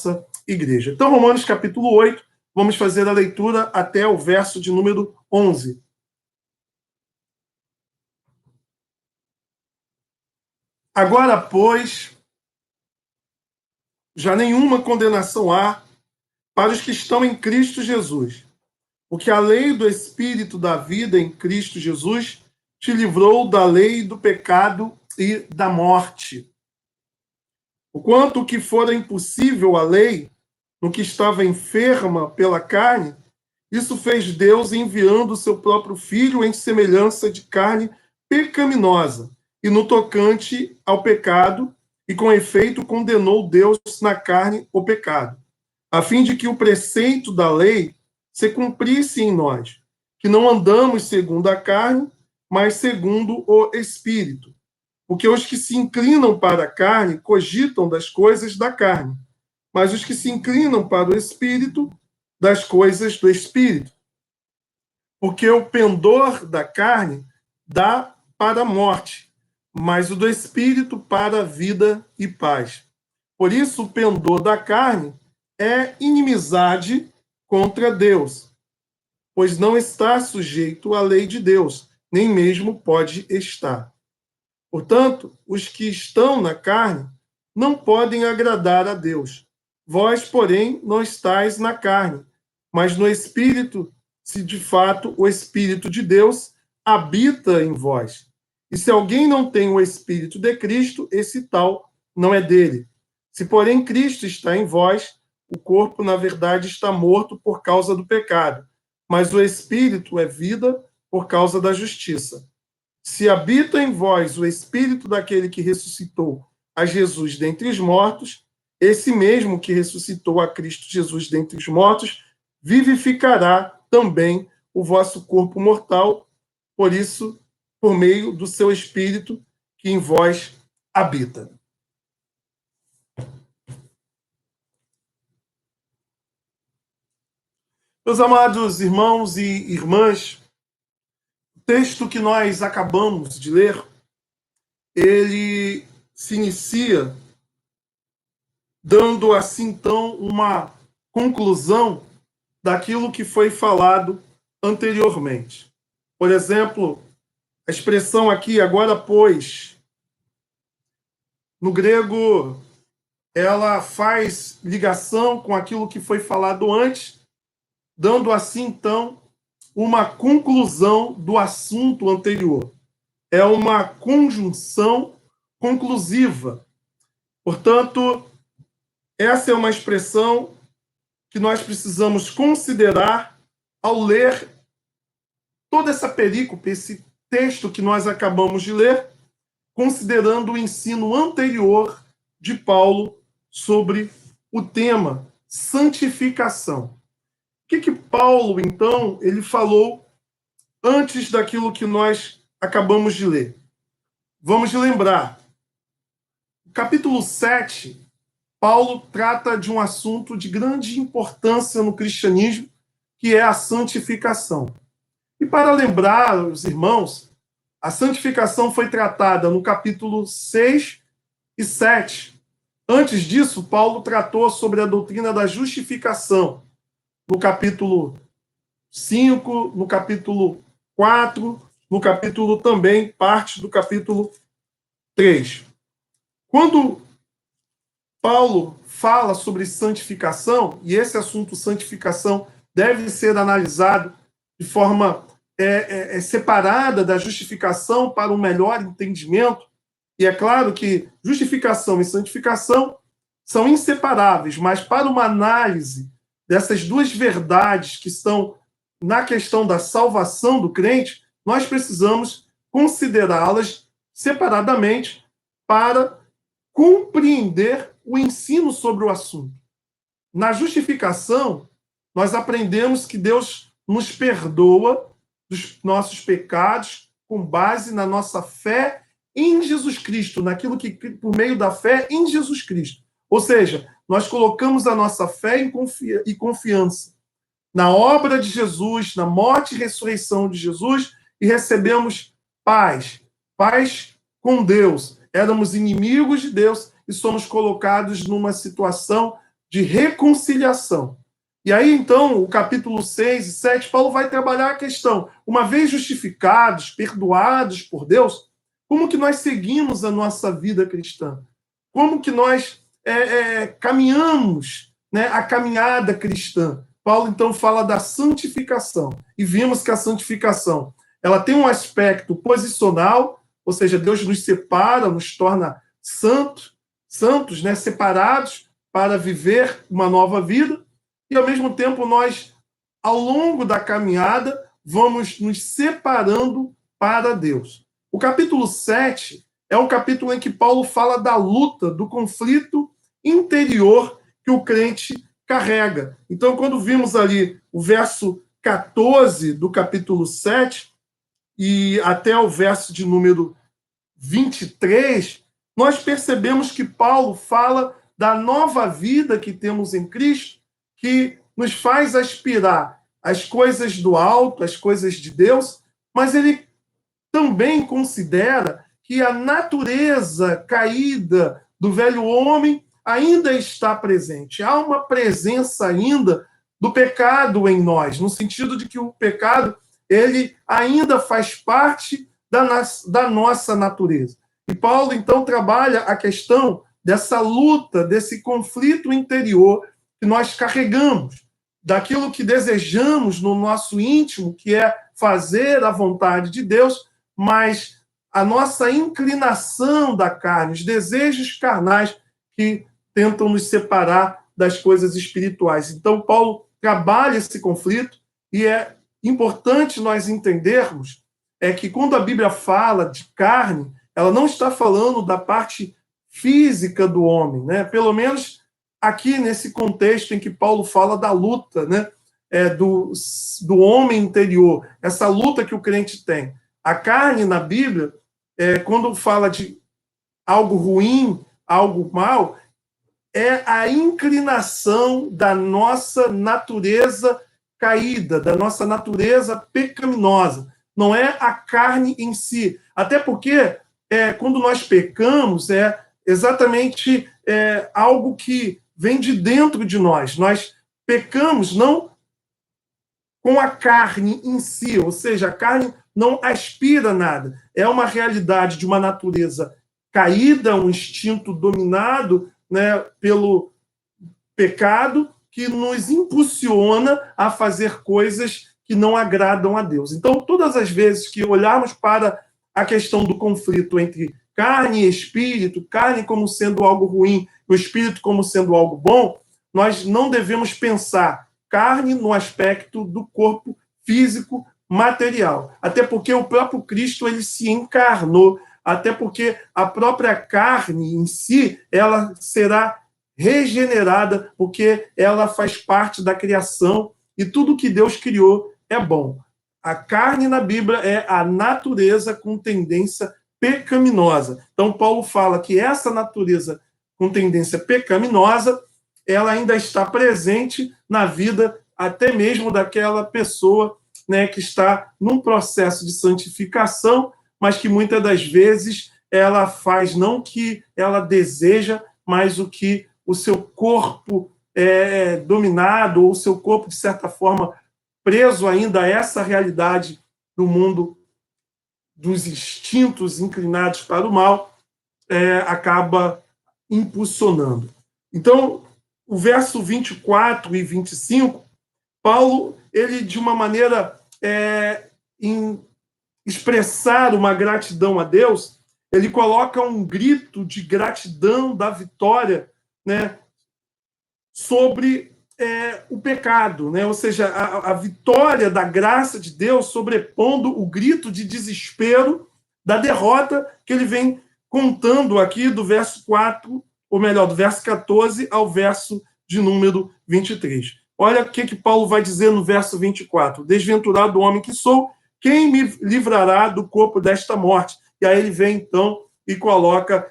nossa igreja. Então, Romanos capítulo 8, vamos fazer a leitura até o verso de número 11. Agora, pois, já nenhuma condenação há para os que estão em Cristo Jesus, porque a lei do Espírito da vida em Cristo Jesus te livrou da lei do pecado e da morte. O quanto que fora impossível a lei, no que estava enferma pela carne, isso fez Deus enviando o seu próprio Filho em semelhança de carne pecaminosa, e no tocante ao pecado, e com efeito condenou Deus na carne o pecado, a fim de que o preceito da lei se cumprisse em nós, que não andamos segundo a carne, mas segundo o Espírito. Porque os que se inclinam para a carne cogitam das coisas da carne, mas os que se inclinam para o Espírito, das coisas do Espírito. Porque o pendor da carne dá para a morte, mas o do Espírito para a vida e paz. Por isso, o pendor da carne é inimizade contra Deus, pois não está sujeito à lei de Deus, nem mesmo pode estar. Portanto, os que estão na carne não podem agradar a Deus. Vós, porém, não estáis na carne, mas no Espírito, se de fato o Espírito de Deus habita em vós. E se alguém não tem o Espírito de Cristo, esse tal não é dele. Se, porém, Cristo está em vós, o corpo, na verdade, está morto por causa do pecado, mas o Espírito é vida por causa da justiça. Se habita em vós o Espírito daquele que ressuscitou a Jesus dentre os mortos, esse mesmo que ressuscitou a Cristo Jesus dentre os mortos, vivificará também o vosso corpo mortal, por isso, por meio do seu Espírito que em vós habita. Meus amados irmãos e irmãs, o texto que nós acabamos de ler, ele se inicia dando assim então uma conclusão daquilo que foi falado anteriormente. Por exemplo, a expressão aqui, agora pois, no grego, ela faz ligação com aquilo que foi falado antes, dando assim então uma conclusão do assunto anterior. É uma conjunção conclusiva. Portanto, essa é uma expressão que nós precisamos considerar ao ler toda essa perícope, esse texto que nós acabamos de ler, considerando o ensino anterior de Paulo sobre o tema santificação. O que Paulo, então, ele falou antes daquilo que nós acabamos de ler? Vamos lembrar. No capítulo 7, Paulo trata de um assunto de grande importância no cristianismo, que é a santificação. E para lembrar os irmãos, a santificação foi tratada no capítulo 6 e 7. Antes disso, Paulo tratou sobre a doutrina da justificação, no capítulo 5, no capítulo 4, no capítulo também, parte do capítulo 3. Quando Paulo fala sobre santificação, e esse assunto santificação deve ser analisado de forma separada da justificação para um melhor entendimento, e é claro que justificação e santificação são inseparáveis, mas para uma análise dessas duas verdades que estão na questão da salvação do crente, nós precisamos considerá-las separadamente para compreender o ensino sobre o assunto. Na justificação, nós aprendemos que Deus nos perdoa dos nossos pecados com base na nossa fé em Jesus Cristo, naquilo que, por meio da fé em Jesus Cristo. Ou seja, nós colocamos a nossa fé e confiança na obra de Jesus, na morte e ressurreição de Jesus, e recebemos paz. Paz com Deus. Éramos inimigos de Deus e somos colocados numa situação de reconciliação. E aí, então, o capítulo 6 e 7, Paulo vai trabalhar a questão, uma vez justificados, perdoados por Deus, como que nós seguimos a nossa vida cristã? Como que nós caminhamos, né, a caminhada cristã? Paulo, então, fala da santificação. E vimos que a santificação ela tem um aspecto posicional, ou seja, Deus nos separa, nos torna santos, né, separados para viver uma nova vida. E, ao mesmo tempo, nós, ao longo da caminhada, vamos nos separando para Deus. O capítulo 7 é um capítulo em que Paulo fala da luta, do conflito interior que o crente carrega. Então, quando vimos ali o verso 14 do capítulo 7 e até o verso de número 23, nós percebemos que Paulo fala da nova vida que temos em Cristo, que nos faz aspirar às coisas do alto, às coisas de Deus, mas ele também considera que a natureza caída do velho homem ainda está presente. Há uma presença ainda do pecado em nós, no sentido de que o pecado ele ainda faz parte da nossa natureza. E Paulo, então, trabalha a questão dessa luta, desse conflito interior que nós carregamos, daquilo que desejamos no nosso íntimo, que é fazer a vontade de Deus, mas a nossa inclinação da carne, os desejos carnais que tentam nos separar das coisas espirituais. Então, Paulo trabalha esse conflito e é importante nós entendermos que quando a Bíblia fala de carne, ela não está falando da parte física do homem, né? Pelo menos aqui nesse contexto em que Paulo fala da luta, né? Do homem interior, essa luta que o crente tem. A carne na Bíblia, quando fala de algo ruim, algo mal, é a inclinação da nossa natureza caída, da nossa natureza pecaminosa. Não é a carne em si. Até porque, quando nós pecamos, é exatamente algo que vem de dentro de nós. Nós pecamos não com a carne em si, ou seja, a carne não aspira nada. É uma realidade de uma natureza caída, um instinto dominado, né, pelo pecado, que nos impulsiona a fazer coisas que não agradam a Deus. Então, todas as vezes que olharmos para a questão do conflito entre carne e espírito, carne como sendo algo ruim, o espírito como sendo algo bom, nós não devemos pensar carne no aspecto do corpo físico material. Até porque o próprio Cristo ele se encarnou, até porque a própria carne em si, ela será regenerada, porque ela faz parte da criação e tudo que Deus criou é bom. A carne na Bíblia é a natureza com tendência pecaminosa. Então, Paulo fala que essa natureza com tendência pecaminosa, ela ainda está presente na vida até mesmo daquela pessoa, né, que está num processo de santificação, mas que muitas das vezes ela faz não o que ela deseja, mas o que o seu corpo é dominado, ou o seu corpo, de certa forma, preso ainda a essa realidade do mundo dos instintos inclinados para o mal, acaba impulsionando. Então, o verso 24 e 25, Paulo, ele, de uma maneira em expressar uma gratidão a Deus, ele coloca um grito de gratidão da vitória, né, sobre o pecado, né? Ou seja, a vitória da graça de Deus sobrepondo o grito de desespero da derrota que ele vem contando aqui do verso 4, ou melhor, do verso 14 ao verso de número 23. Olha o que Paulo vai dizer no verso 24. Desventurado homem que sou, quem me livrará do corpo desta morte? E aí ele vem, então, e coloca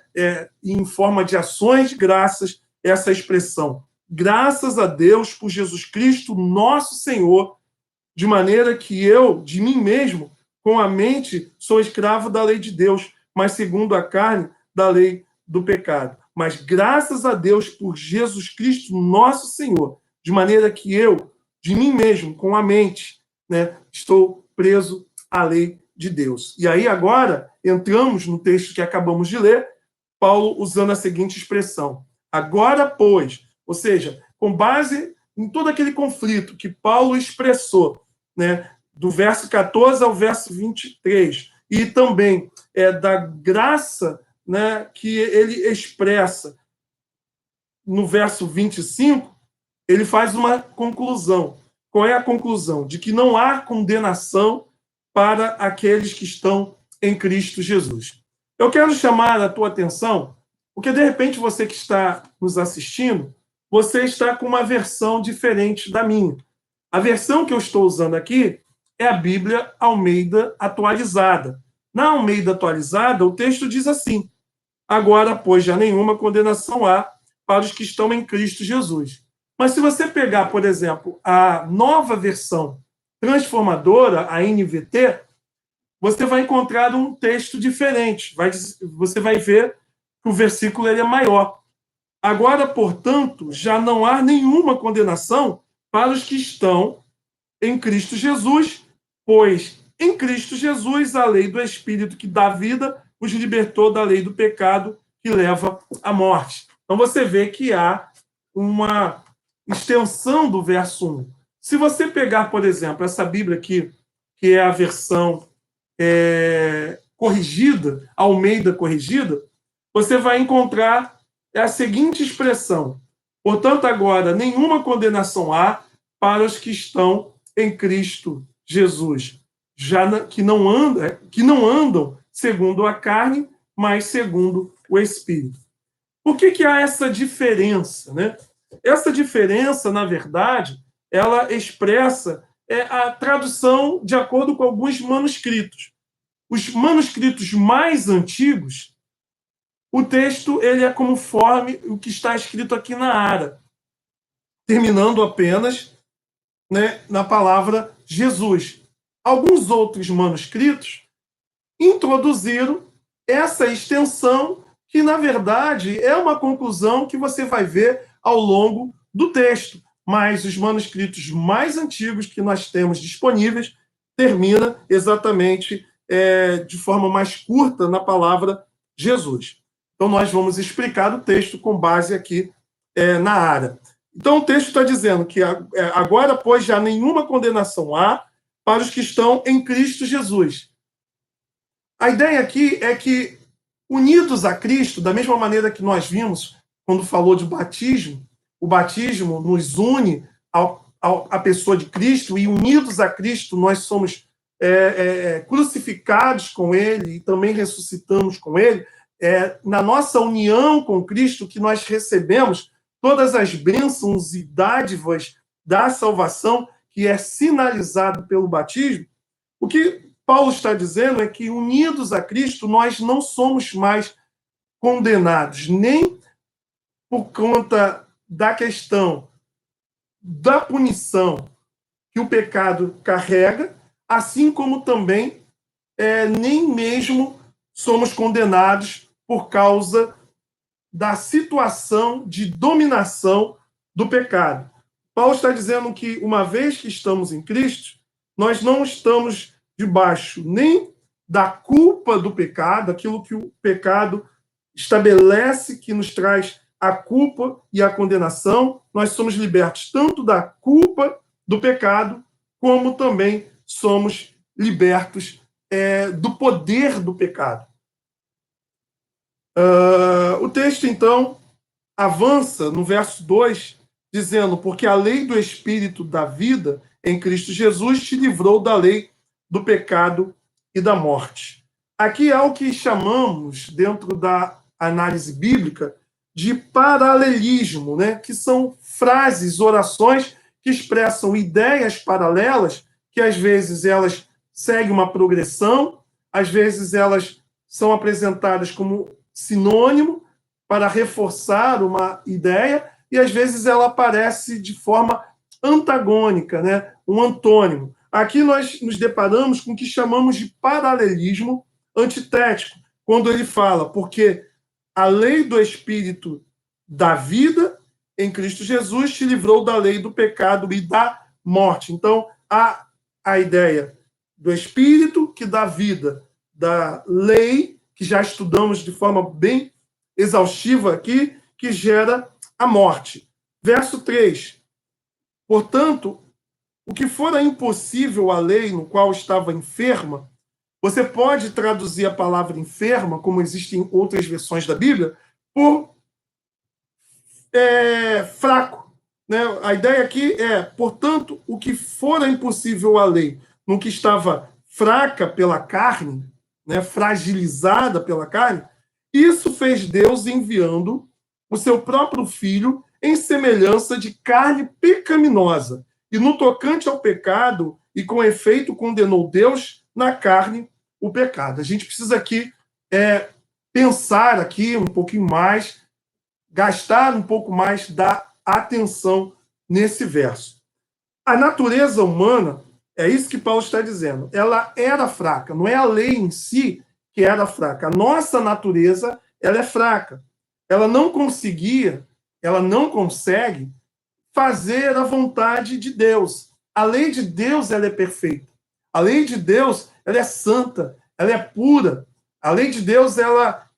em forma de ações de graças essa expressão. Graças a Deus por Jesus Cristo, nosso Senhor, de maneira que eu, de mim mesmo, com a mente, sou escravo da lei de Deus, mas segundo a carne, da lei do pecado. mas graças a Deus por Jesus Cristo, nosso Senhor, de maneira que eu, de mim mesmo, com a mente, né, estou preso à lei de Deus. E aí agora entramos no texto que acabamos de ler, Paulo usando a seguinte expressão: agora, pois, ou seja, com base em todo aquele conflito que Paulo expressou, né, do verso 14 ao verso 23, e também da graça, né, que ele expressa no verso 25, ele faz uma conclusão. Qual é a conclusão? De que não há condenação para aqueles que estão em Cristo Jesus. Eu quero chamar a tua atenção, porque de repente você que está nos assistindo, você está com uma versão diferente da minha. A versão que eu estou usando aqui é a Bíblia Almeida atualizada. Na Almeida atualizada, o texto diz assim: agora, pois, já nenhuma condenação há para os que estão em Cristo Jesus. Mas se você pegar, por exemplo, a nova versão transformadora, a NVT, você vai encontrar um texto diferente. Você vai ver que o versículo ele é maior. Agora, portanto, já não há nenhuma condenação para os que estão em Cristo Jesus, pois em Cristo Jesus a lei do Espírito que dá vida os libertou da lei do pecado que leva à morte. Então você vê que há uma extensão do verso 1. Se você pegar, por exemplo, essa Bíblia aqui, que é a versão corrigida, Almeida corrigida, você vai encontrar a seguinte expressão: portanto, agora nenhuma condenação há para os que estão em Cristo Jesus, que não andam segundo a carne, mas segundo o Espírito. Por que há essa diferença, né? Essa diferença, na verdade, ela expressa a tradução de acordo com alguns manuscritos. Os manuscritos mais antigos, o texto ele é conforme o que está escrito aqui na Ara, terminando apenas, né, na palavra Jesus. Alguns outros manuscritos introduziram essa extensão que, na verdade, é uma conclusão que você vai ver ao longo do texto. Mas os manuscritos mais antigos que nós temos disponíveis termina exatamente de forma mais curta na palavra Jesus. Então, nós vamos explicar o texto com base aqui na Ara. Então, o texto está dizendo que agora, pois, já nenhuma condenação há para os que estão em Cristo Jesus. A ideia aqui é que, unidos a Cristo, da mesma maneira que nós vimos quando falou de batismo, o batismo nos une à pessoa de Cristo, e unidos a Cristo nós somos crucificados com Ele e também ressuscitamos com Ele. Na nossa união com Cristo que nós recebemos todas as bênçãos e dádivas da salvação, que é sinalizado pelo batismo. O que Paulo está dizendo é que, unidos a Cristo, nós não somos mais condenados, nem por conta da questão da punição que o pecado carrega, assim como também nem mesmo somos condenados por causa da situação de dominação do pecado. Paulo está dizendo que, uma vez que estamos em Cristo, nós não estamos debaixo nem da culpa do pecado, aquilo que o pecado estabelece que nos traz a culpa e a condenação. Nós somos libertos tanto da culpa do pecado, como também somos libertos do poder do pecado. O texto, então, avança no verso 2, dizendo: porque a lei do Espírito da vida em Cristo Jesus te livrou da lei do pecado e da morte. Aqui há o que chamamos, dentro da análise bíblica, de paralelismo, né? Que são frases, orações que expressam ideias paralelas, que às vezes elas seguem uma progressão, às vezes elas são apresentadas como sinônimo para reforçar uma ideia, e às vezes ela aparece de forma antagônica, né? Um antônimo. Aqui nós nos deparamos com o que chamamos de paralelismo antitético, quando ele fala: porque a lei do Espírito da vida em Cristo Jesus te livrou da lei do pecado e da morte. Então, há a ideia do Espírito que dá vida, da lei, que já estudamos de forma bem exaustiva aqui, que gera a morte. Verso 3. Portanto, o que fora impossível à lei no qual estava enferma, você pode traduzir a palavra enferma, como existem em outras versões da Bíblia, por fraco. Né? A ideia aqui é, portanto, o que fora impossível à lei, no que estava fraca pela carne, né, fragilizada pela carne, isso fez Deus enviando o seu próprio Filho em semelhança de carne pecaminosa. E no tocante ao pecado, e com efeito condenou Deus na carne o pecado. A gente precisa aqui pensar aqui um pouquinho mais, gastar um pouco mais da atenção nesse verso. A natureza humana, é isso que Paulo está dizendo, ela era fraca, não é a lei em si que era fraca. A nossa natureza, ela é fraca. Ela não consegue fazer a vontade de Deus. A lei de Deus, ela é perfeita. A lei de Deus, ela é santa, ela é pura. A lei de Deus, ela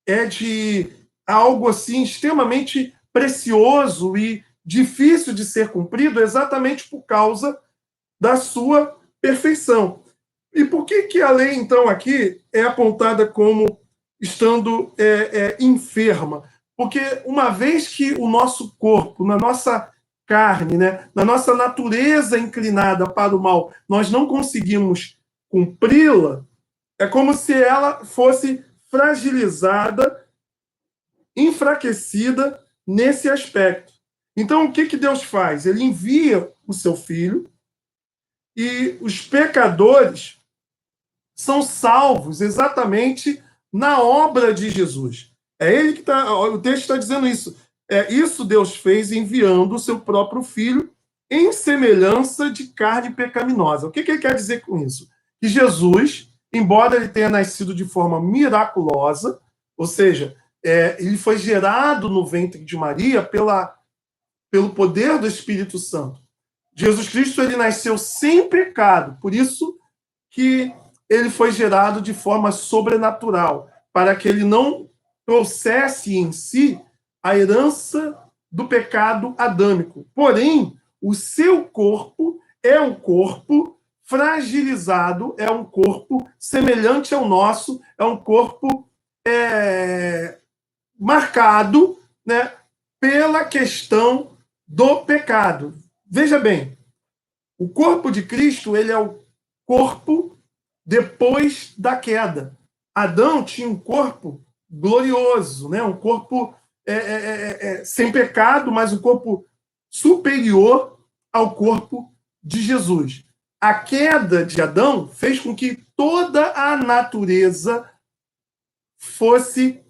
é de algo assim extremamente precioso e difícil de ser cumprido exatamente por causa da sua perfeição. E por que a lei, então, aqui é apontada como estando enferma? Porque uma vez que o nosso corpo, na nossa carne, né, na nossa natureza inclinada para o mal, nós não conseguimos cumpri-la, é como se ela fosse fragilizada, enfraquecida nesse aspecto. Então, o que Deus faz? Ele envia o seu Filho e os pecadores são salvos exatamente na obra de Jesus. É ele que está. O texto está dizendo isso. Isso Deus fez enviando o seu próprio Filho em semelhança de carne pecaminosa. O que ele quer dizer com isso? Que Jesus, embora ele tenha nascido de forma miraculosa, ou seja, ele foi gerado no ventre de Maria pelo poder do Espírito Santo. Jesus Cristo, ele nasceu sem pecado, por isso que ele foi gerado de forma sobrenatural, para que ele não trouxesse em si a herança do pecado adâmico. Porém, o seu corpo é um corpo fragilizado, é um corpo semelhante ao nosso, é um corpo marcado, né, pela questão do pecado. Veja bem, o corpo de Cristo, ele é o corpo depois da queda. Adão tinha um corpo glorioso, né? Um corpo sem pecado, mas um corpo superior ao corpo de Jesus. A queda de Adão fez com que toda a natureza fosse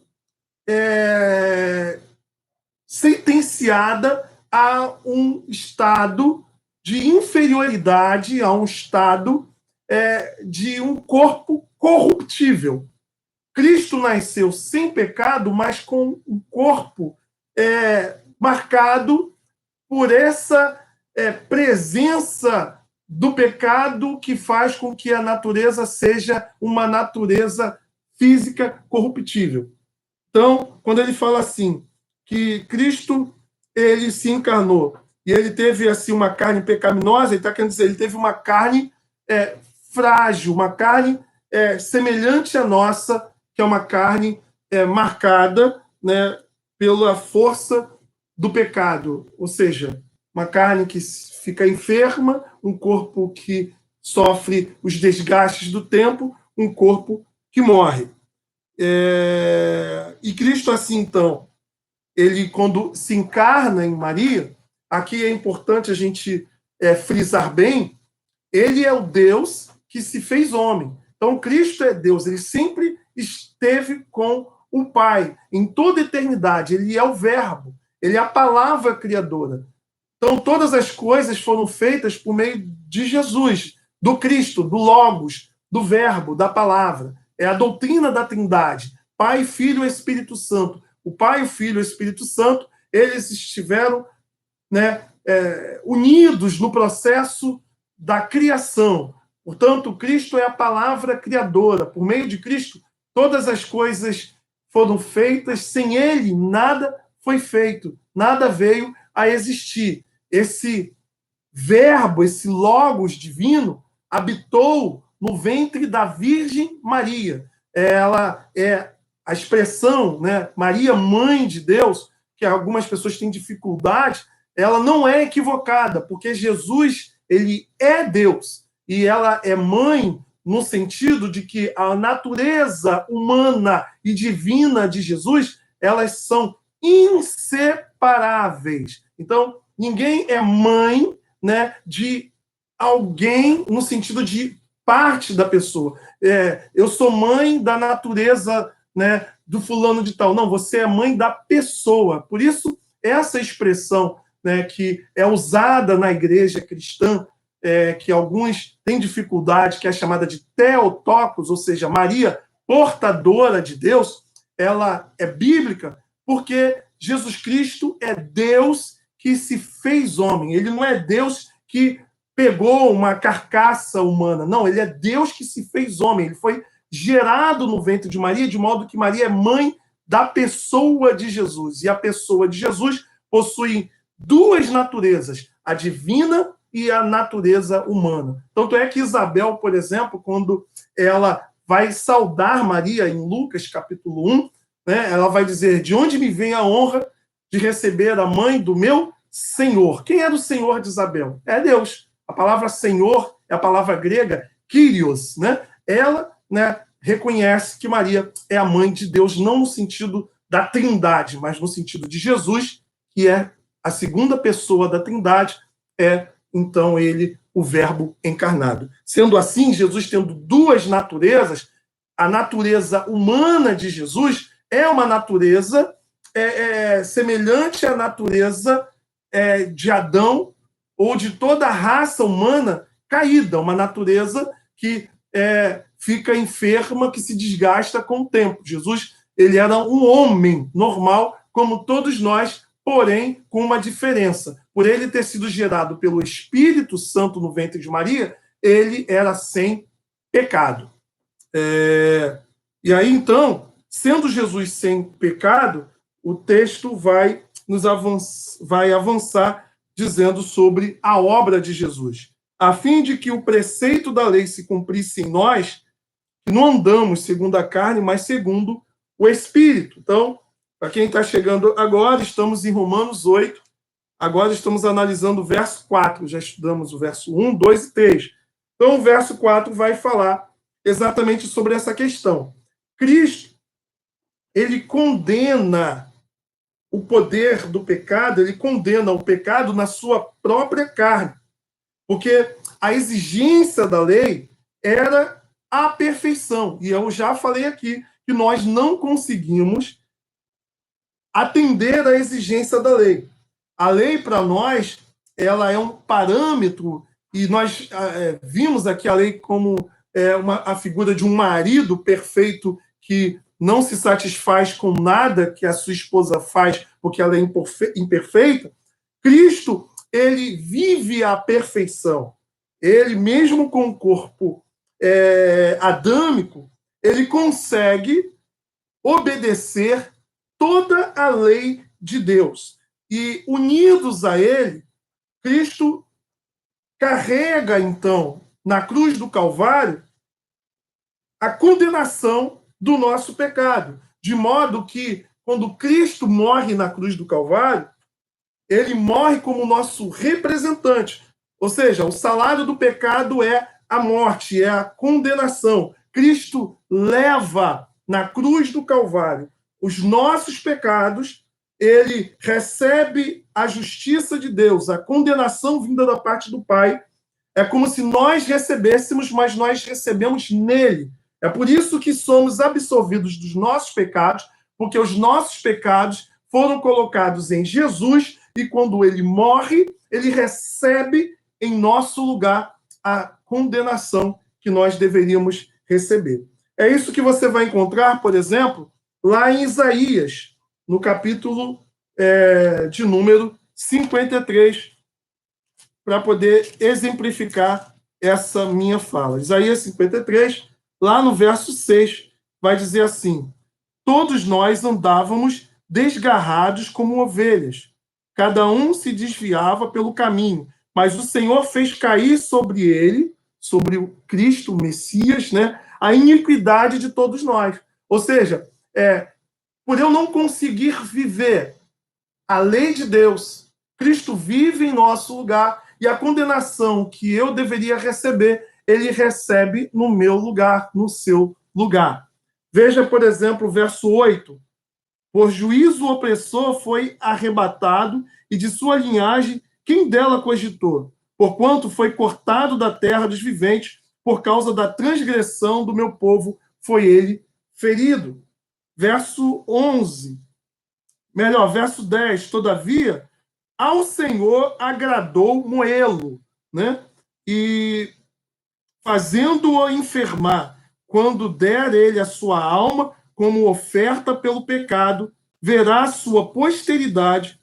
sentenciada a um estado de inferioridade, a um estado de um corpo corruptível. Cristo nasceu sem pecado, mas com um corpo marcado por essa presença do pecado que faz com que a natureza seja uma natureza física corruptível. Então, quando ele fala assim, que Cristo ele se encarnou e ele teve assim uma carne pecaminosa, ele está querendo dizer, ele teve uma carne frágil, uma carne semelhante à nossa, que é uma carne marcada, né, pela força do pecado, ou seja, uma carne que fica enferma, um corpo que sofre os desgastes do tempo, um corpo que morre. E Cristo, assim, então, ele, quando se encarna em Maria, aqui é importante a gente frisar bem, ele é o Deus que se fez homem. Então, Cristo é Deus, ele sempre esteve com o Pai, em toda a eternidade. Ele é o Verbo, ele é a palavra criadora. Então, todas as coisas foram feitas por meio de Jesus, do Cristo, do Logos, do Verbo, da palavra. É a doutrina da Trindade. Pai, Filho e Espírito Santo. O Pai, o Filho e o Espírito Santo, eles estiveram, né, unidos no processo da criação. Portanto, Cristo é a palavra criadora. Por meio de Cristo, todas as coisas foram feitas. Sem ele, nada foi feito. Nada veio a existir. Esse verbo, esse logos divino, habitou no ventre da Virgem Maria. Ela é a expressão, né, Maria, mãe de Deus, que algumas pessoas têm dificuldade, ela não é equivocada, porque Jesus, ele é Deus, e ela é mãe no sentido de que a natureza humana e divina de Jesus, elas são inseparáveis. Então, ninguém é mãe, né, de alguém no sentido de parte da pessoa. Eu sou mãe da natureza, né, do fulano de tal. Não, você é mãe da pessoa. Por isso, essa expressão, né, que é usada na igreja cristã, que alguns têm dificuldade, que é chamada de Theotokos, ou seja, Maria, portadora de Deus, ela é bíblica porque Jesus Cristo é Deus que se fez homem. Ele não é Deus que pegou uma carcaça humana. Não, ele é Deus que se fez homem. Ele foi gerado no ventre de Maria, de modo que Maria é mãe da pessoa de Jesus. E a pessoa de Jesus possui duas naturezas, a divina e a natureza humana. Tanto é que Isabel, por exemplo, quando ela vai saudar Maria em Lucas, capítulo 1, né, ela vai dizer: de onde me vem a honra de receber a mãe do meu Senhor? Quem era o Senhor de Isabel? É Deus. A palavra Senhor é a palavra grega Kyrios, né? Ela, né, reconhece que Maria é a mãe de Deus, não no sentido da Trindade, mas no sentido de Jesus, que é a segunda pessoa da Trindade, então ele, o Verbo encarnado. Sendo assim, Jesus tendo duas naturezas, a natureza humana de Jesus é uma natureza semelhante à natureza de Adão ou de toda a raça humana caída, uma natureza que fica enferma, que se desgasta com o tempo. Jesus, ele era um homem normal, como todos nós, porém com uma diferença. Por ele ter sido gerado pelo Espírito Santo no ventre de Maria, ele era sem pecado. E aí, então, sendo Jesus sem pecado, o texto vai avançar dizendo sobre a obra de Jesus, a fim de que o preceito da lei se cumprisse em nós, que não andamos segundo a carne, mas segundo o Espírito. Então, para quem está chegando agora, estamos em Romanos 8, agora estamos analisando o verso 4, já estudamos o verso 1, 2 e 3. Então, o verso 4 vai falar exatamente sobre essa questão. Cristo, ele condena o poder do pecado, ele condena o pecado na sua própria carne. Porque a exigência da lei era a perfeição. E eu já falei aqui que nós não conseguimos atender à exigência da lei. A lei, para nós, ela é um parâmetro, e nós vimos aqui a lei como a figura de um marido perfeito que não se satisfaz com nada que a sua esposa faz porque ela é imperfeita. Cristo, ele vive a perfeição. Ele, mesmo com o corpo adâmico, ele consegue obedecer toda a lei de Deus. E, unidos a ele, Cristo carrega, então, na cruz do Calvário, a condenação do nosso pecado. De modo que, quando Cristo morre na cruz do Calvário, ele morre como nosso representante. Ou seja, o salário do pecado é a morte, é a condenação. Cristo leva na cruz do Calvário os nossos pecados, ele recebe a justiça de Deus, a condenação vinda da parte do Pai. É como se nós recebêssemos, mas nós recebemos nele. É por isso que somos absolvidos dos nossos pecados, porque os nossos pecados foram colocados em Jesus, e quando ele morre, ele recebe em nosso lugar a condenação que nós deveríamos receber. É isso que você vai encontrar, por exemplo, lá em Isaías, no capítulo de número 53, para poder exemplificar essa minha fala. Isaías 53, lá no verso 6, vai dizer assim: todos nós andávamos desgarrados como ovelhas, cada um se desviava pelo caminho, mas o Senhor fez cair sobre ele, sobre o Cristo, o Messias, né, a iniquidade de todos nós. Ou seja, por eu não conseguir viver a lei de Deus, Cristo vive em nosso lugar e a condenação que eu deveria receber, ele recebe no meu lugar, no seu lugar. Veja, por exemplo, o verso 8. Por juízo o opressor foi arrebatado, e de sua linhagem, quem dela cogitou? Porquanto foi cortado da terra dos viventes, por causa da transgressão do meu povo, foi ele ferido. Verso 11. Melhor, verso 10. Todavia, ao Senhor agradou moê-lo, né? E fazendo-o enfermar, quando der ele a sua alma como oferta pelo pecado, verá sua posteridade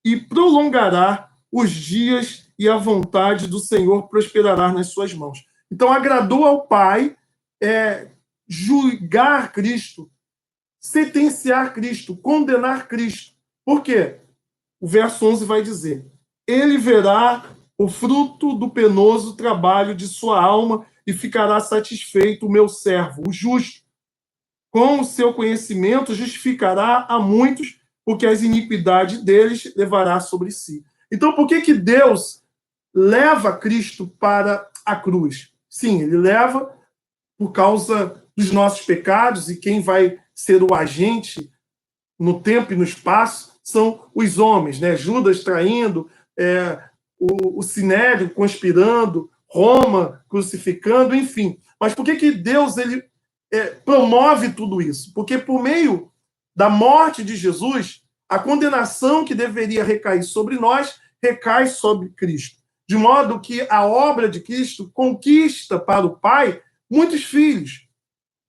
e prolongará os dias, e a vontade do Senhor prosperará nas suas mãos. Então, agradou ao Pai julgar Cristo, sentenciar Cristo, condenar Cristo. Por quê? O verso 11 vai dizer: ele verá o fruto do penoso trabalho de sua alma e ficará satisfeito o meu servo, o justo. Com o seu conhecimento justificará a muitos, porque as iniquidades deles levará sobre si. Então, por que Deus leva Cristo para a cruz? Sim, ele leva por causa dos nossos pecados, e quem vai ser o agente no tempo e no espaço são os homens, né? Judas traindo, o Sinédrio conspirando, Roma crucificando, enfim. Mas por que Deus ele promove tudo isso? Porque por meio da morte de Jesus, a condenação que deveria recair sobre nós recai sobre Cristo. De modo que a obra de Cristo conquista para o Pai muitos filhos,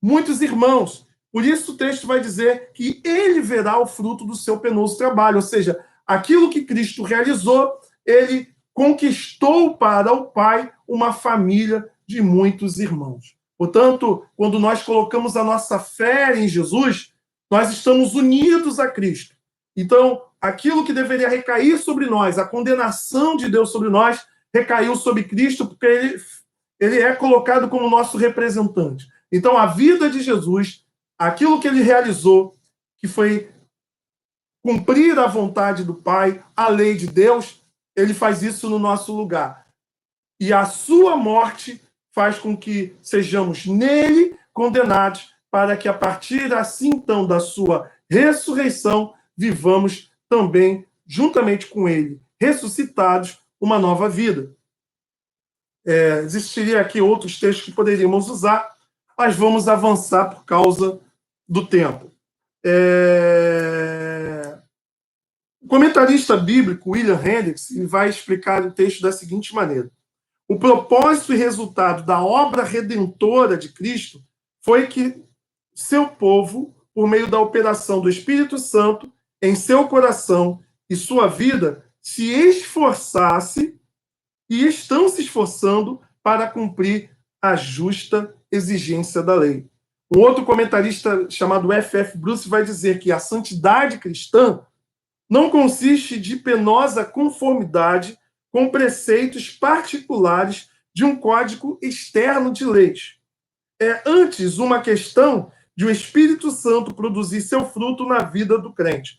muitos irmãos. Por isso o texto vai dizer que ele verá o fruto do seu penoso trabalho, ou seja, aquilo que Cristo realizou, ele conquistou para o Pai uma família de muitos irmãos. Portanto, quando nós colocamos a nossa fé em Jesus, nós estamos unidos a Cristo. Então, aquilo que deveria recair sobre nós, a condenação de Deus sobre nós, recaiu sobre Cristo, porque ele é colocado como nosso representante. Então, a vida de Jesus, aquilo que ele realizou, que foi cumprir a vontade do Pai, a lei de Deus, ele faz isso no nosso lugar. E a sua morte faz com que sejamos nele condenados, para que a partir assim então da sua ressurreição vivamos também juntamente com ele, ressuscitados, uma nova vida. Existiria aqui outros textos que poderíamos usar, mas vamos avançar por causa do tempo. O comentarista bíblico William Hendricks vai explicar o texto da seguinte maneira: o propósito e resultado da obra redentora de Cristo foi que seu povo, por meio da operação do Espírito Santo em seu coração e sua vida, se esforçasse e estão se esforçando para cumprir a justa exigência da lei. Um outro comentarista chamado F.F. Bruce vai dizer que a santidade cristã não consiste de penosa conformidade com preceitos particulares de um código externo de leis. É antes uma questão de o Espírito Santo produzir seu fruto na vida do crente.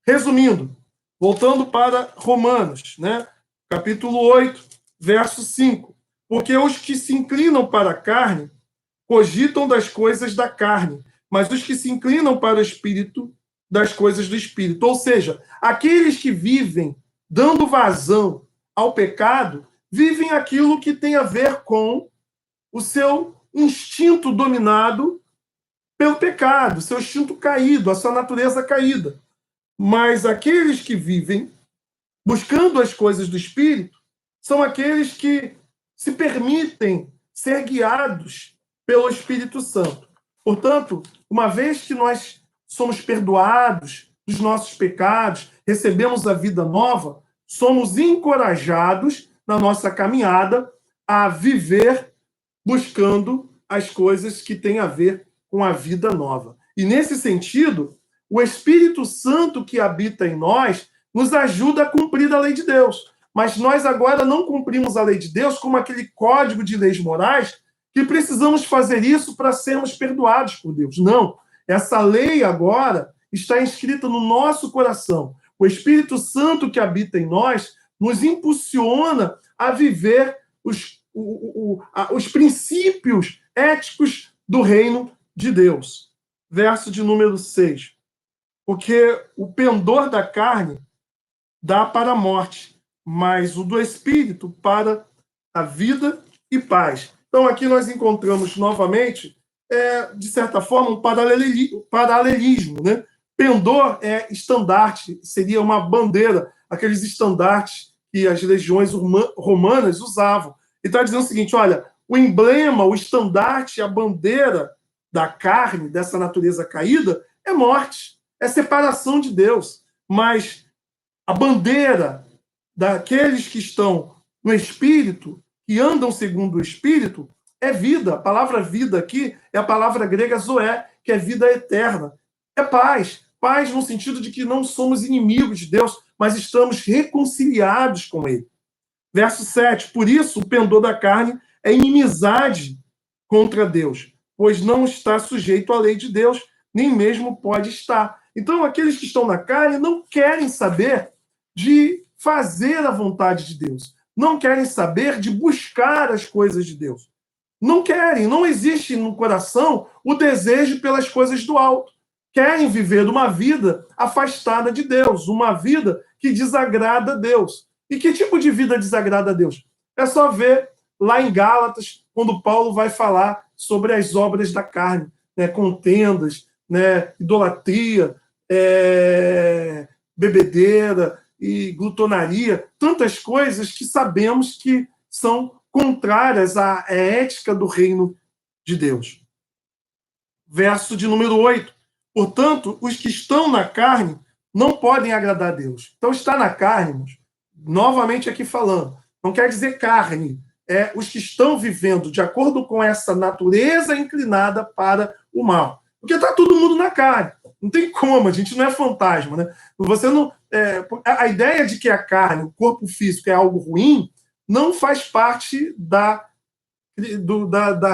Resumindo, voltando para Romanos, né? Capítulo 8, verso 5. Porque os que se inclinam para a carne cogitam das coisas da carne, mas os que se inclinam para o Espírito, das coisas do Espírito. Ou seja, aqueles que vivem dando vazão ao pecado, vivem aquilo que tem a ver com o seu instinto dominado pelo pecado, seu instinto caído, a sua natureza caída. Mas aqueles que vivem buscando as coisas do Espírito são aqueles que se permitem ser guiados pelo Espírito Santo. Portanto, uma vez que nós somos perdoados dos nossos pecados, recebemos a vida nova, somos encorajados na nossa caminhada a viver buscando as coisas que têm a ver com a vida nova. E nesse sentido, o Espírito Santo que habita em nós nos ajuda a cumprir a lei de Deus. Mas nós agora não cumprimos a lei de Deus como aquele código de leis morais que precisamos fazer isso para sermos perdoados por Deus. Não. Essa lei agora está inscrita no nosso coração. O Espírito Santo que habita em nós nos impulsiona a viver os princípios éticos do reino de Deus. Verso de número 6. Porque o pendor da carne dá para a morte, mas o do Espírito para a vida e paz. Então, aqui nós encontramos novamente, de certa forma, um paralelismo. Né? Pendor é estandarte, seria uma bandeira, aqueles estandartes que as legiões romanas usavam. E está dizendo o seguinte, olha, o emblema, o estandarte, a bandeira da carne, dessa natureza caída, é morte, é separação de Deus. Mas a bandeira daqueles que estão no Espírito, que andam segundo o Espírito, é vida. A palavra vida aqui é a palavra grega zoé, que é vida eterna. É paz. Paz no sentido de que não somos inimigos de Deus, mas estamos reconciliados com Ele. Verso 7. Por isso, o pendor da carne é inimizade contra Deus, pois não está sujeito à lei de Deus, nem mesmo pode estar. Então, aqueles que estão na carne não querem saber de fazer a vontade de Deus. Não querem saber de buscar as coisas de Deus. Não querem, não existe no coração o desejo pelas coisas do alto. Querem viver uma vida afastada de Deus, uma vida que desagrada a Deus. E que tipo de vida desagrada a Deus? É só ver lá em Gálatas, quando Paulo vai falar sobre as obras da carne, né? Contendas, né? Idolatria, bebedeira e glutonaria, tantas coisas que sabemos que são contrárias à ética do reino de Deus. Verso de número 8. Portanto, os que estão na carne não podem agradar a Deus. Então, está na carne, novamente aqui falando, não quer dizer carne, é os que estão vivendo de acordo com essa natureza inclinada para o mal. Porque está todo mundo na carne. Não tem como, a gente não é fantasma, né? Você não, a ideia de que a carne, o corpo físico é algo ruim, não faz parte da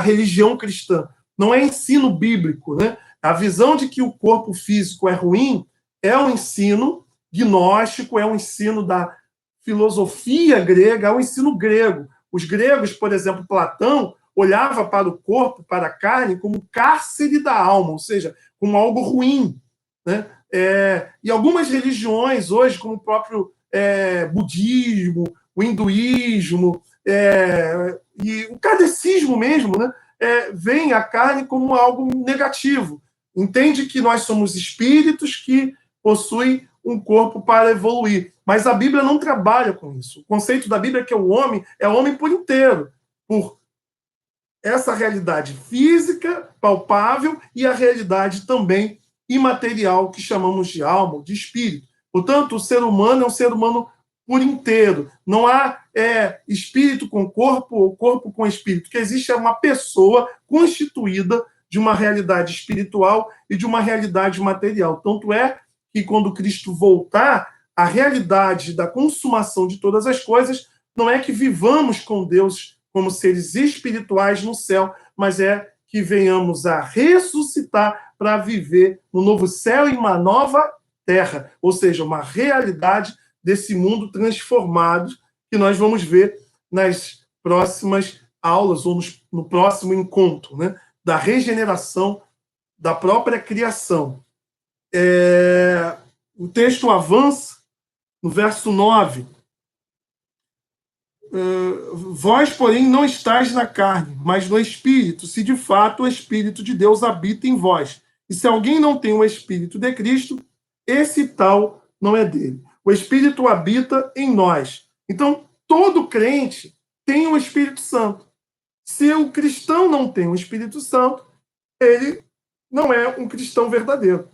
religião cristã. Não é ensino bíblico, né? A visão de que o corpo físico é ruim é um ensino gnóstico, é um ensino da filosofia grega, é um ensino grego. Os gregos, por exemplo, Platão, olhava para o corpo, para a carne, como cárcere da alma, ou seja, como algo ruim. Né? E algumas religiões hoje, como o próprio budismo, o hinduísmo, e o kardecismo mesmo, né? Vem a carne como algo negativo. Entende que nós somos espíritos que possuem um corpo para evoluir. Mas a Bíblia não trabalha com isso. O conceito da Bíblia é que o homem é homem por inteiro, por essa realidade física, palpável, e a realidade também imaterial, que chamamos de alma, de espírito. Portanto, o ser humano é um ser humano por inteiro. Não há espírito com corpo ou corpo com espírito. O que existe é uma pessoa constituída de uma realidade espiritual e de uma realidade material. Tanto é que quando Cristo voltar, a realidade da consumação de todas as coisas não é que vivamos com Deus como seres espirituais no céu, mas é que venhamos a ressuscitar para viver no novo céu e uma nova terra, ou seja, uma realidade desse mundo transformado que nós vamos ver nas próximas aulas ou no próximo encontro, né? Da regeneração da própria criação. O texto avança no verso 9. Vós, porém, não estáis na carne, mas no Espírito, se de fato o Espírito de Deus habita em vós. E se alguém não tem o Espírito de Cristo, esse tal não é dele. O Espírito habita em nós. Então, todo crente tem o Espírito Santo. Se o cristão não tem o Espírito Santo, ele não é um cristão verdadeiro.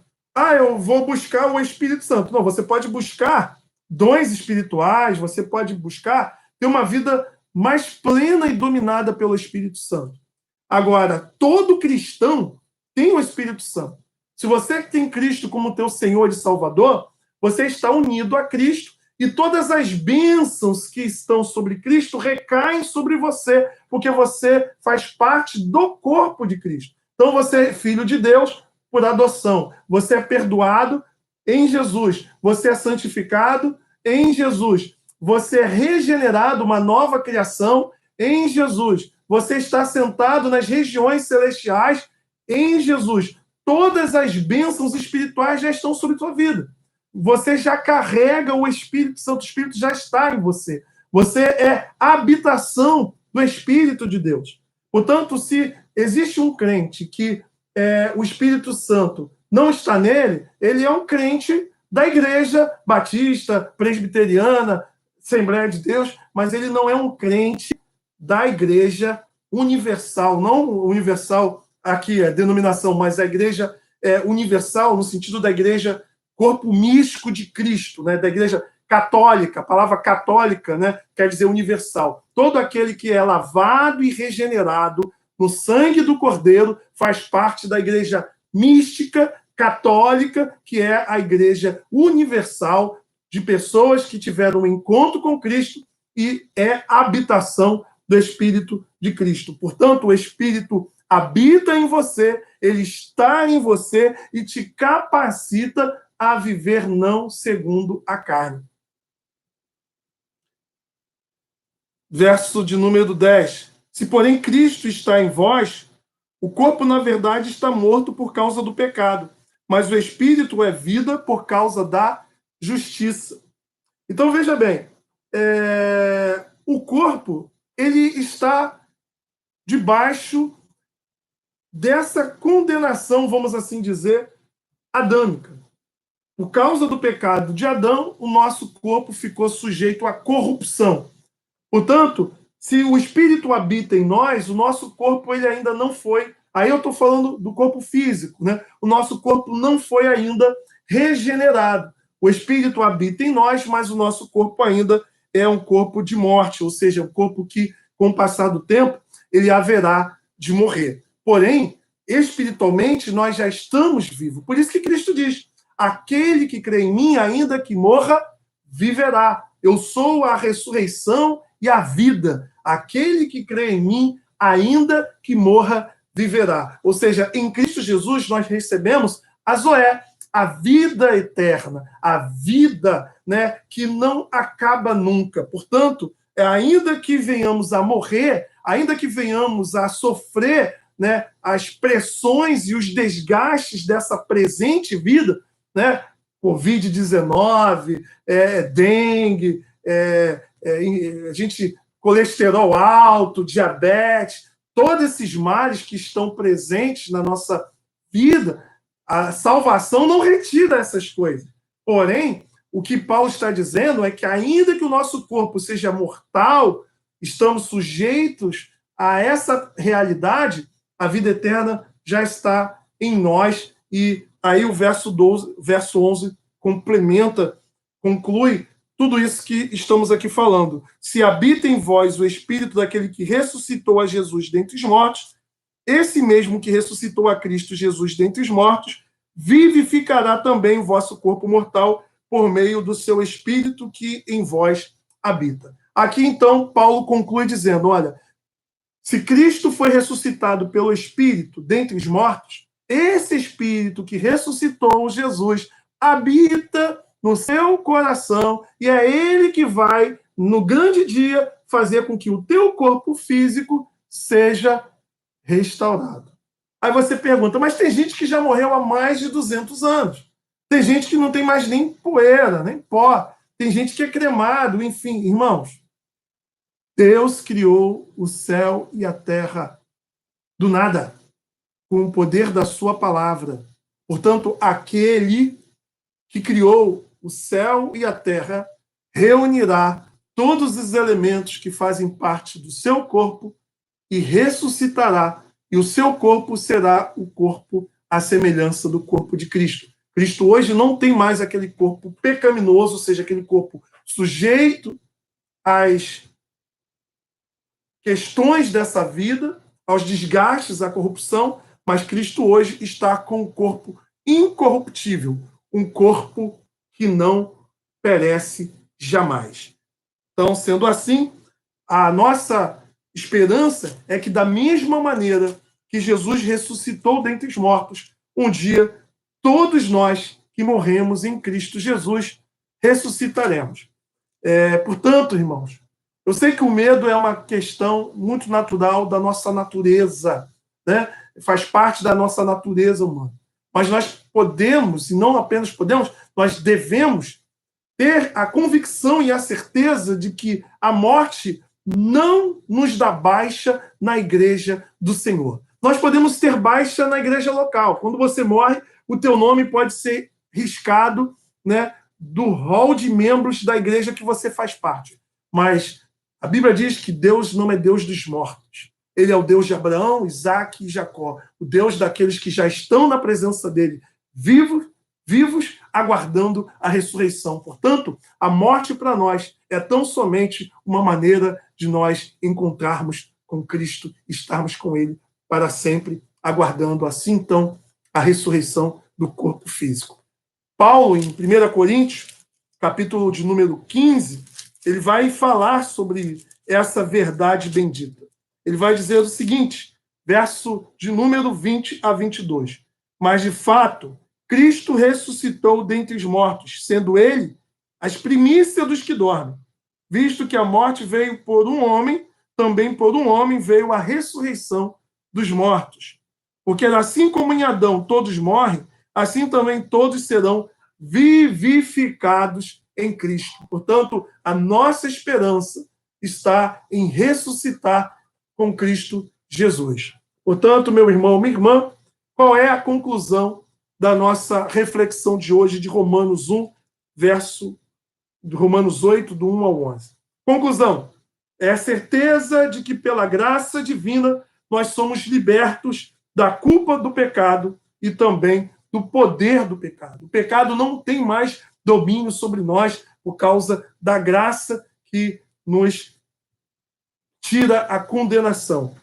eu vou buscar o Espírito Santo. Não, você pode buscar dons espirituais, você pode buscar ter uma vida mais plena e dominada pelo Espírito Santo. Agora, todo cristão tem o Espírito Santo. Se você tem Cristo como teu Senhor e Salvador, você está unido a Cristo e todas as bênçãos que estão sobre Cristo recaem sobre você, porque você faz parte do corpo de Cristo. Então você é filho de Deus por adoção. Você é perdoado em Jesus. Você é santificado em Jesus. Você é regenerado, uma nova criação em Jesus. Você está sentado nas regiões celestiais em Jesus. Todas as bênçãos espirituais já estão sobre a tua vida. Você já carrega o Espírito Santo, o Espírito já está em você. Você é a habitação do Espírito de Deus. Portanto, se existe um crente que o Espírito Santo não está nele, ele é um crente da igreja batista, presbiteriana, Assembleia de Deus, mas ele não é um crente da igreja universal, não universal aqui é denominação, mas a igreja universal no sentido da igreja corpo místico de Cristo, né, da igreja católica. A palavra católica, né, quer dizer universal. Todo aquele que é lavado e regenerado no sangue do Cordeiro faz parte da igreja mística católica, que é a igreja universal de pessoas que tiveram um encontro com Cristo e é a habitação do Espírito de Cristo. Portanto, o Espírito habita em você, ele está em você e te capacita a viver não segundo a carne. Verso de número 10. Se, porém, Cristo está em vós, o corpo, na verdade, está morto por causa do pecado, mas o Espírito é vida por causa da justiça. Então, veja bem, o corpo ele está debaixo dessa condenação, vamos assim dizer, adâmica. Por causa do pecado de Adão, o nosso corpo ficou sujeito à corrupção. Portanto, se o Espírito habita em nós, o nosso corpo ele ainda não foi... Aí eu estou falando do corpo físico, né? O nosso corpo não foi ainda regenerado. O Espírito habita em nós, mas o nosso corpo ainda é um corpo de morte, ou seja, um corpo que, com o passar do tempo, ele haverá de morrer. Porém, espiritualmente, nós já estamos vivos. Por isso que Cristo diz, aquele que crê em mim, ainda que morra, viverá. Eu sou a ressurreição e a vida. Aquele que crê em mim, ainda que morra, viverá. Ou seja, em Cristo Jesus, nós recebemos a Zoé, a vida eterna, a vida, né, que não acaba nunca. Portanto, ainda que venhamos a morrer, ainda que venhamos a sofrer, né, as pressões e os desgastes dessa presente vida, né, Covid-19, dengue, a gente, colesterol alto, diabetes, todos esses males que estão presentes na nossa vida, a salvação não retira essas coisas. Porém, o que Paulo está dizendo é que, ainda que o nosso corpo seja mortal, estamos sujeitos a essa realidade, a vida eterna já está em nós. E aí o verso 11 complementa, conclui tudo isso que estamos aqui falando. Se habita em vós o Espírito daquele que ressuscitou a Jesus dentre os mortos, esse mesmo que ressuscitou a Cristo Jesus dentre os mortos, vivificará também o vosso corpo mortal por meio do seu Espírito que em vós habita. Aqui, então, Paulo conclui dizendo, olha, se Cristo foi ressuscitado pelo Espírito dentre os mortos, esse Espírito que ressuscitou Jesus habita no seu coração e é ele que vai, no grande dia, fazer com que o teu corpo físico seja restaurado. Aí você pergunta, mas tem gente que já morreu há mais de 200 anos. Tem gente que não tem mais nem poeira, nem pó. Tem gente que é cremado, enfim. Irmãos, Deus criou o céu e a terra do nada, com o poder da sua palavra. Portanto, aquele que criou o céu e a terra reunirá todos os elementos que fazem parte do seu corpo e ressuscitará, e o seu corpo será o corpo à semelhança do corpo de Cristo. Cristo hoje não tem mais aquele corpo pecaminoso, ou seja, aquele corpo sujeito às questões dessa vida, aos desgastes, à corrupção, mas Cristo hoje está com um corpo incorruptível, um corpo que não perece jamais. Então, sendo assim, a nossa esperança é que, da mesma maneira que Jesus ressuscitou dentre os mortos, um dia todos nós que morremos em Cristo Jesus ressuscitaremos. Portanto, irmãos, eu sei que o medo é uma questão muito natural da nossa natureza, né? Faz parte da nossa natureza humana. Mas nós podemos, e não apenas podemos, nós devemos ter a convicção e a certeza de que a morte não nos dá baixa na igreja do Senhor. Nós podemos ter baixa na igreja local. Quando você morre, o teu nome pode ser riscado, né, do rol de membros da igreja que você faz parte. Mas a Bíblia diz que Deus não é Deus dos mortos. Ele é o Deus de Abraão, Isaque e Jacó. O Deus daqueles que já estão na presença dele, vivos, aguardando a ressurreição. Portanto, a morte para nós é tão somente uma maneira de nós encontrarmos com Cristo, estarmos com ele para sempre, aguardando assim, então, a ressurreição do corpo físico. Paulo, em 1 Coríntios, capítulo de número 15, ele vai falar sobre essa verdade bendita. Ele vai dizer o seguinte, verso de número 20 a 22. Mas, de fato, Cristo ressuscitou dentre os mortos, sendo ele as primícias dos que dormem. Visto que a morte veio por um homem, também por um homem veio a ressurreição dos mortos. Porque assim como em Adão todos morrem, assim também todos serão vivificados em Cristo. Portanto, a nossa esperança está em ressuscitar com Cristo Jesus. Portanto, meu irmão, minha irmã, qual é a conclusão da nossa reflexão de hoje de Romanos 1, verso de Romanos 8, do 1 ao 11? Conclusão: é a certeza de que pela graça divina nós somos libertos da culpa do pecado e também do poder do pecado. O pecado não tem mais domínio sobre nós por causa da graça que nos tira a condenação.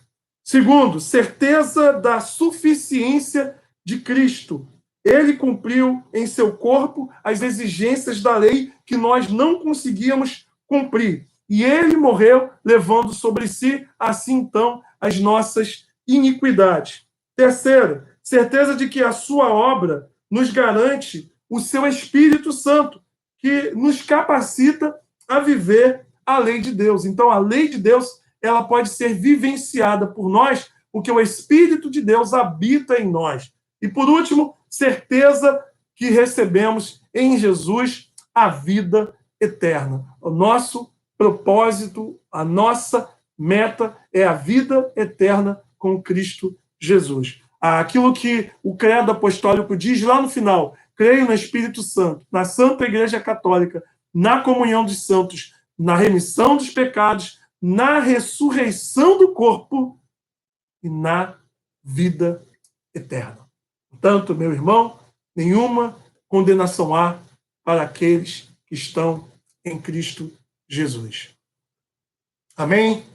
Segundo, certeza da suficiência de Cristo. Ele cumpriu em seu corpo as exigências da lei que nós não conseguíamos cumprir. E ele morreu levando sobre si, assim então, as nossas iniquidades. Terceiro, certeza de que a sua obra nos garante o seu Espírito Santo, que nos capacita a viver a lei de Deus. Então, a lei de Deus, ela pode ser vivenciada por nós, porque o Espírito de Deus habita em nós. E, por último, certeza que recebemos em Jesus a vida eterna. O nosso propósito, a nossa meta é a vida eterna com Cristo Jesus. Aquilo que o credo apostólico diz lá no final: creio no Espírito Santo, na Santa Igreja Católica, na comunhão dos santos, na remissão dos pecados, na ressurreição do corpo e na vida eterna. Portanto, meu irmão, nenhuma condenação há para aqueles que estão em Cristo Jesus. Amém?